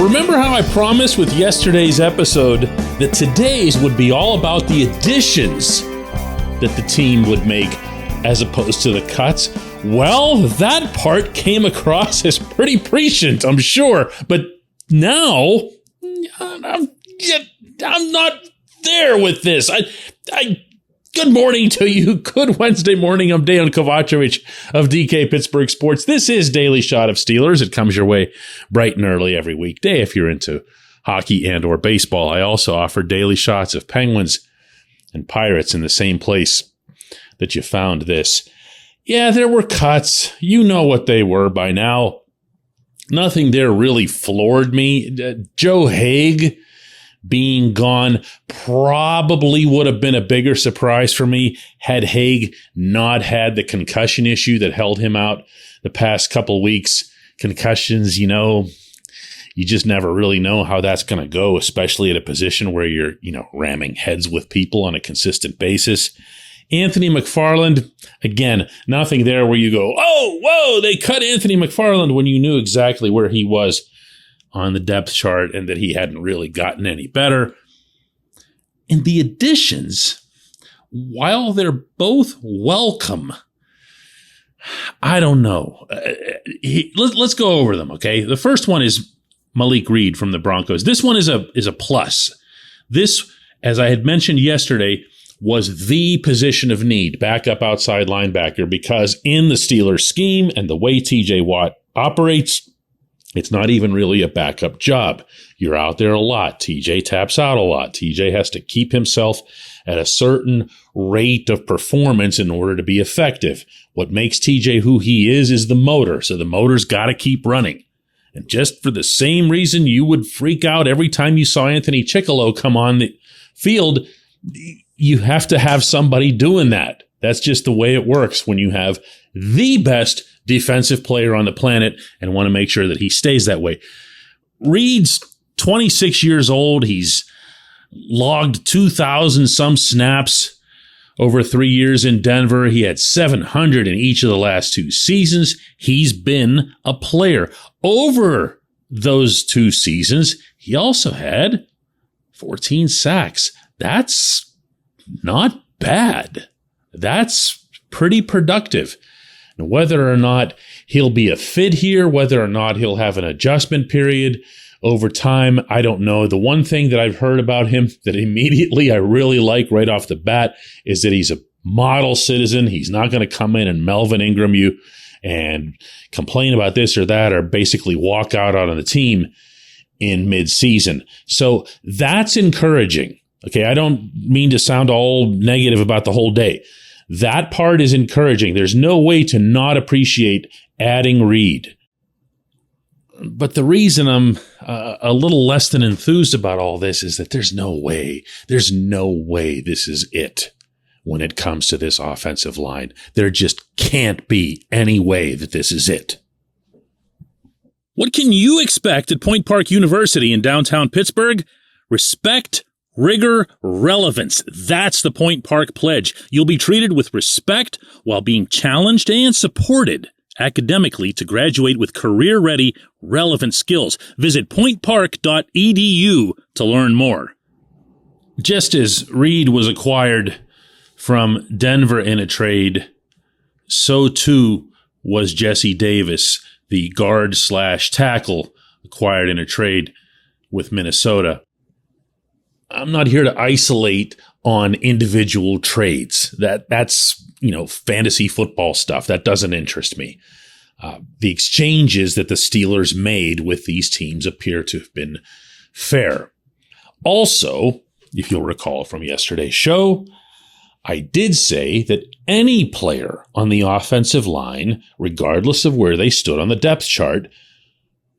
Remember how I promised with yesterday's episode that today's would be all about the additions that the team would make as opposed to the cuts? Well, that part came across as pretty prescient, I'm sure. But now, I'm not there with this. Good morning to you. Good Wednesday morning. I'm Dejan Kovacevic of DK Pittsburgh Sports. This is Daily Shot of Steelers. It comes your way bright and early every weekday if you're into hockey and or baseball. I also offer daily shots of Penguins and Pirates in the same place that you found this. Yeah, there were cuts. You know what they were by now. Nothing there really floored me. Joe Hague being gone probably would have been a bigger surprise for me had Hague not had the concussion issue that held him out the past couple weeks. Concussions, you just never really know how that's going to go, especially at a position where you're, ramming heads with people on a consistent basis. Anthony McFarland, again, nothing there where you go, oh, whoa, they cut Anthony McFarland when you knew exactly where he was on the depth chart and that he hadn't really gotten any better. And the additions, while they're both welcome, I don't know. Let's go over them, okay? The first one is Malik Reed from the Broncos. This one is a plus. This, as I had mentioned yesterday, was the position of need, backup outside linebacker, because in the Steelers scheme and the way TJ Watt operates, it's not even really a backup job. You're out there a lot. TJ taps out a lot. TJ has to keep himself at a certain rate of performance in order to be effective. What makes TJ who he is the motor. So the motor's got to keep running. And just for the same reason you would freak out every time you saw Anthony Chickillo come on the field, you have to have somebody doing that. That's just the way it works when you have the best defensive player on the planet and want to make sure that he stays that way. Reed's 26 years old. He's logged 2,000 some snaps over 3 years in Denver. He had 700 in each of the last two seasons. He's been a player. Over those 2 seasons, he also had 14 sacks. That's not bad. That's pretty productive. Now, whether or not he'll be a fit here, whether or not he'll have an adjustment period over time, I don't know. The one thing that I've heard about him that immediately I really like right off the bat is that he's a model citizen. He's not going to come in and Melvin Ingram you and complain about this or that or basically walk out on the team in mid-season. So that's encouraging. Okay, I don't mean to sound all negative about the whole day. That part is encouraging. There's no way to not appreciate adding Reed. But the reason I'm a little less than enthused about all this is that there's no way this is it when it comes to this offensive line. There just can't be any way that this is it. What can you expect at Point Park University in downtown Pittsburgh? Respect, rigor, relevance. That's the Point Park Pledge. You'll be treated with respect while being challenged and supported academically to graduate with career-ready, relevant skills. Visit pointpark.edu to learn more. Just as Reed was acquired from Denver in a trade, so too was Jesse Davis, the guard/tackle acquired in a trade with Minnesota. I'm not here to isolate on individual trades. That's fantasy football stuff. That doesn't interest me. The exchanges that the Steelers made with these teams appear to have been fair. Also, if you'll recall from yesterday's show, I did say that any player on the offensive line, regardless of where they stood on the depth chart,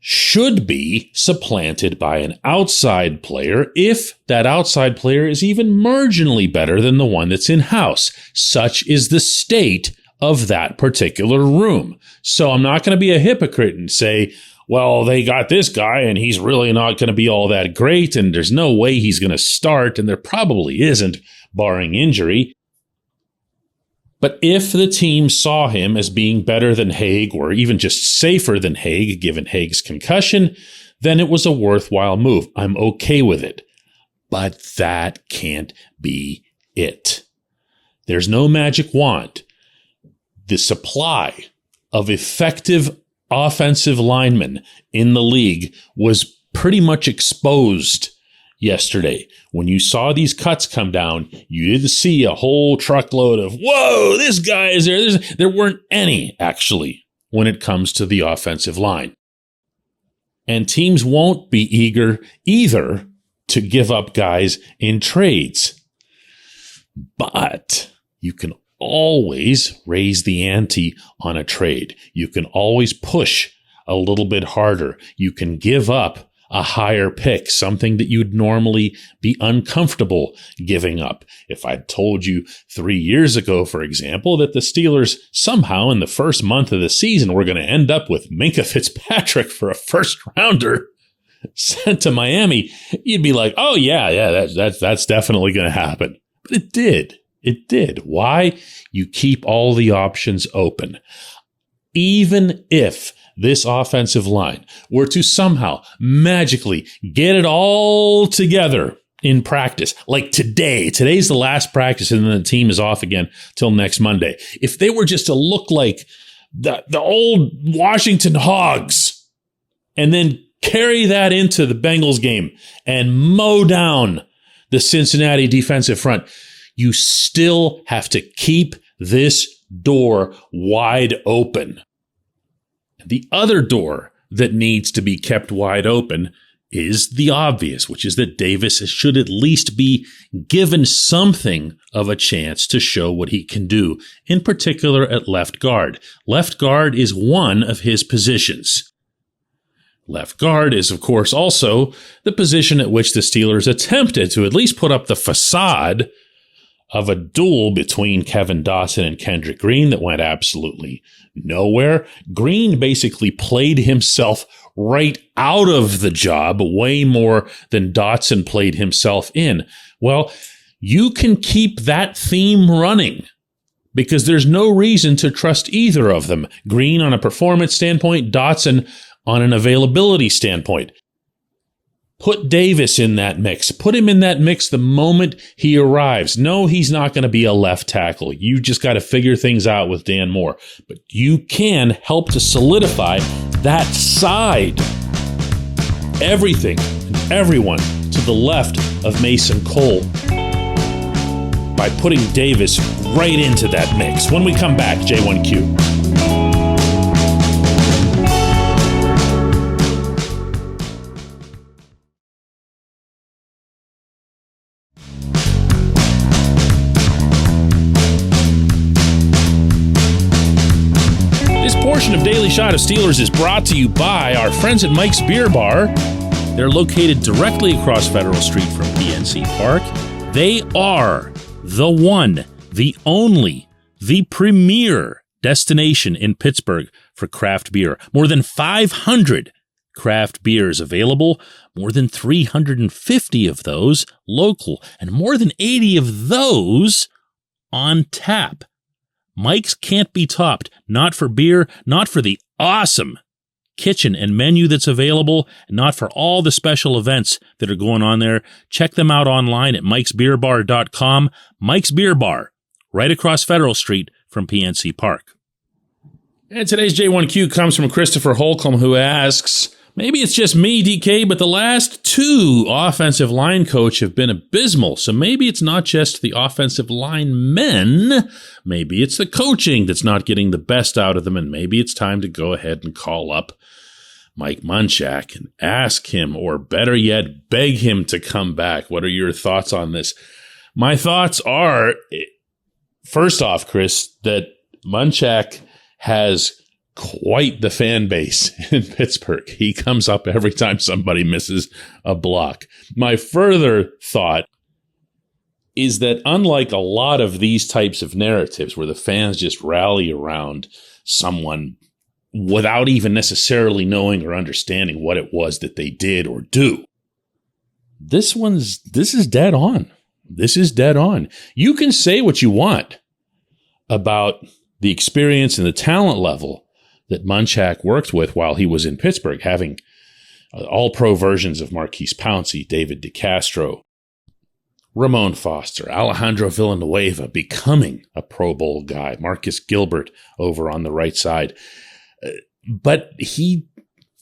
should be supplanted by an outside player if that outside player is even marginally better than the one that's in-house. Such is the state of that particular room. So I'm not going to be a hypocrite and say, well, they got this guy and he's really not going to be all that great and there's no way he's going to start, and there probably isn't, barring injury. But if the team saw him as being better than Hague or even just safer than Hague, given Hague's concussion, then it was a worthwhile move. I'm okay with it. But that can't be it. There's no magic wand. The supply of effective offensive linemen in the league was pretty much exposed yesterday. When you saw these cuts come down, you didn't see a whole truckload of, whoa, this guy is there. There weren't any, actually, when it comes to the offensive line. And teams won't be eager either to give up guys in trades. But you can always raise the ante on a trade. You can always push a little bit harder. You can give up a higher pick, something that you'd normally be uncomfortable giving up. If I'd told you 3 years ago, for example, that the Steelers somehow in the first month of the season were going to end up with Minkah Fitzpatrick for a first rounder sent to Miami, you'd be like, oh yeah, that's definitely going to happen. But it did. It did. Why? You keep all the options open. Even if this offensive line were to somehow magically get it all together in practice, like today's the last practice and then the team is off again till next Monday. If they were just to look like the old Washington Hogs and then carry that into the Bengals game and mow down the Cincinnati defensive front, you still have to keep this door wide open. The other door that needs to be kept wide open is the obvious, which is that Davis should at least be given something of a chance to show what he can do, in particular at left guard. Left guard is one of his positions. Left guard is, of course, also the position at which the Steelers attempted to at least put up the facade of a duel between Kevin Dotson and Kendrick Green that went absolutely nowhere. Green basically played himself right out of the job way more than Dotson played himself in. Well, you can keep that theme running because there's no reason to trust either of them. Green on a performance standpoint, Dotson on an availability standpoint. Put Davis in that mix. Put him in that mix the moment he arrives. No, he's not going to be a left tackle. You just got to figure things out with Dan Moore. But you can help to solidify that side. Everything and everyone to the left of Mason Cole by putting Davis right into that mix. When we come back, J1Q. Of Daily Shot of Steelers is brought to you by our friends at Mike's Beer Bar. They're located directly across Federal Street from PNC Park. They are the one, the only, the premier destination in Pittsburgh for craft beer. More than 500 craft beers available, more than 350 of those local, and more than 80 of those on tap. Mike's can't be topped, not for beer, not for the awesome kitchen and menu that's available, and not for all the special events that are going on there. Check them out online at mikesbeerbar.com. Mike's Beer Bar, right across Federal Street from PNC Park. And today's J1Q comes from Christopher Holcomb, who asks, maybe it's just me, DK, but the last two offensive line coaches have been abysmal. So maybe it's not just the offensive line men. Maybe it's the coaching that's not getting the best out of them. And maybe it's time to go ahead and call up Mike Munchak and ask him, or better yet, beg him to come back. What are your thoughts on this? My thoughts are, first off, Chris, that Munchak has quite the fan base in Pittsburgh. He comes up every time somebody misses a block. My further thought is that unlike a lot of these types of narratives where the fans just rally around someone without even necessarily knowing or understanding what it was that they did or do, this is dead on. This is dead on. You can say what you want about the experience and the talent level that Munchak worked with while he was in Pittsburgh, having all-pro versions of Marquise Pouncey, David DeCastro, Ramon Foster, Alejandro Villanueva becoming a Pro Bowl guy, Marcus Gilbert over on the right side. But he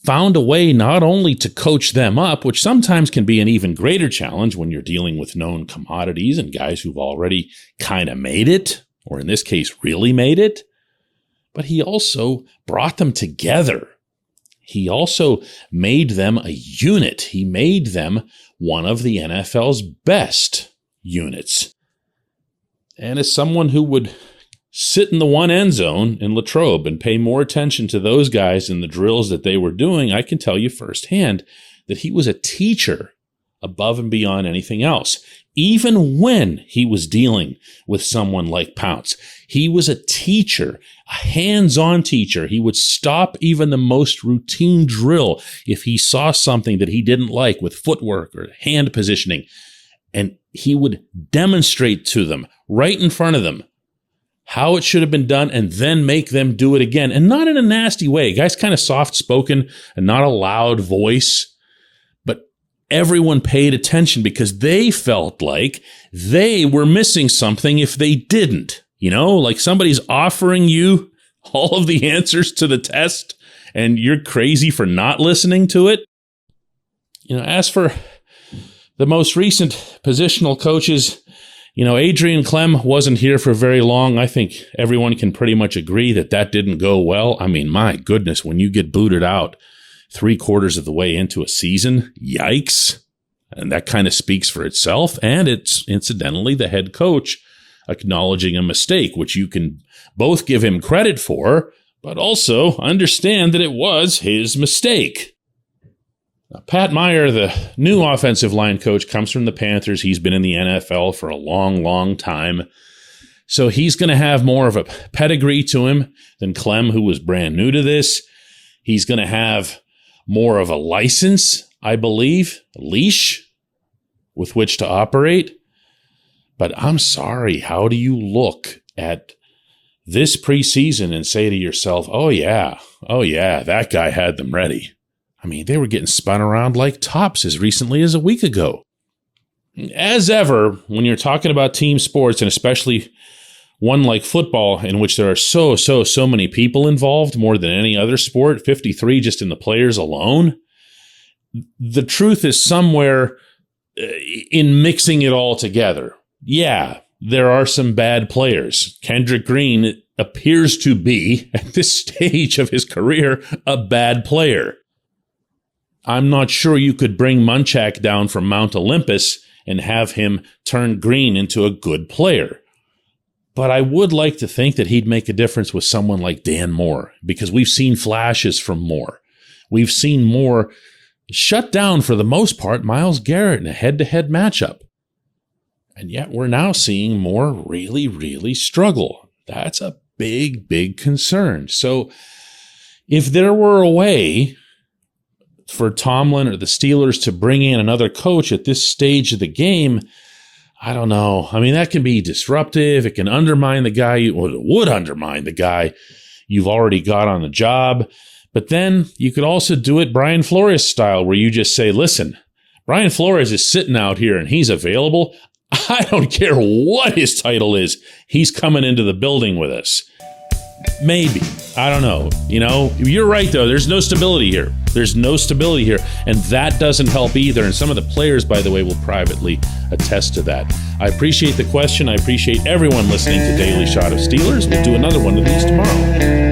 found a way not only to coach them up, which sometimes can be an even greater challenge when you're dealing with known commodities and guys who've already kind of made it, or in this case, really made it, but he also brought them together. He also made them a unit. He made them one of the NFL's best units. And as someone who would sit in the one end zone in Latrobe and pay more attention to those guys and the drills that they were doing, I can tell you firsthand that he was a teacher above and beyond anything else. Even when he was dealing with someone like Pounce, he was a teacher, a hands-on teacher. He would stop even the most routine drill if he saw something that he didn't like with footwork or hand positioning, and he would demonstrate to them right in front of them how it should have been done and then make them do it again. And not in a nasty way. Guy's kind of soft-spoken and not a loud voice. But everyone paid attention because they felt like they were missing something if they didn't. You know, like somebody's offering you all of the answers to the test and you're crazy for not listening to it. You know, as for the most recent positional coaches, you know, Adrian Clem wasn't here for very long. I think everyone can pretty much agree that that didn't go well. I mean, my goodness, when you get booted out 3/4 of the way into a season, yikes. And that kind of speaks for itself. And it's incidentally the head coach acknowledging a mistake, which you can both give him credit for, but also understand that it was his mistake. Now, Pat Meyer, the new offensive line coach, comes from the Panthers. He's been in the NFL for a long, long time. So he's going to have more of a pedigree to him than Clem, who was brand new to this. He's going to have more of a license, I believe, a leash with which to operate. But I'm sorry, how do you look at this preseason and say to yourself, oh yeah, that guy had them ready? I mean, they were getting spun around like tops as recently as a week ago. As ever, when you're talking about team sports, and especially one like football, in which there are so many people involved, more than any other sport, 53 just in the players alone, the truth is somewhere in mixing it all together. Yeah, there are some bad players. Kendrick Green appears to be, at this stage of his career, a bad player. I'm not sure you could bring Munchak down from Mount Olympus and have him turn Green into a good player. But I would like to think that he'd make a difference with someone like Dan Moore, because we've seen flashes from Moore. We've seen Moore shut down, for the most part, Myles Garrett in a head-to-head matchup. And yet we're now seeing Moore really, really struggle. That's a big, big concern. So if there were a way for Tomlin or the Steelers to bring in another coach at this stage of the game, I don't know. I mean, that can be disruptive. It can undermine the guy, it would undermine the guy you've already got on the job. But then you could also do it Brian Flores style, where you just say, listen, Brian Flores is sitting out here and he's available. I don't care what his title is. He's coming into the building with us. Maybe. I don't know. You know, you're right, though. There's no stability here. There's no stability here. And that doesn't help either. And some of the players, by the way, will privately attest to that. I appreciate the question. I appreciate everyone listening to Daily Shot of Steelers. We'll do another one of these tomorrow.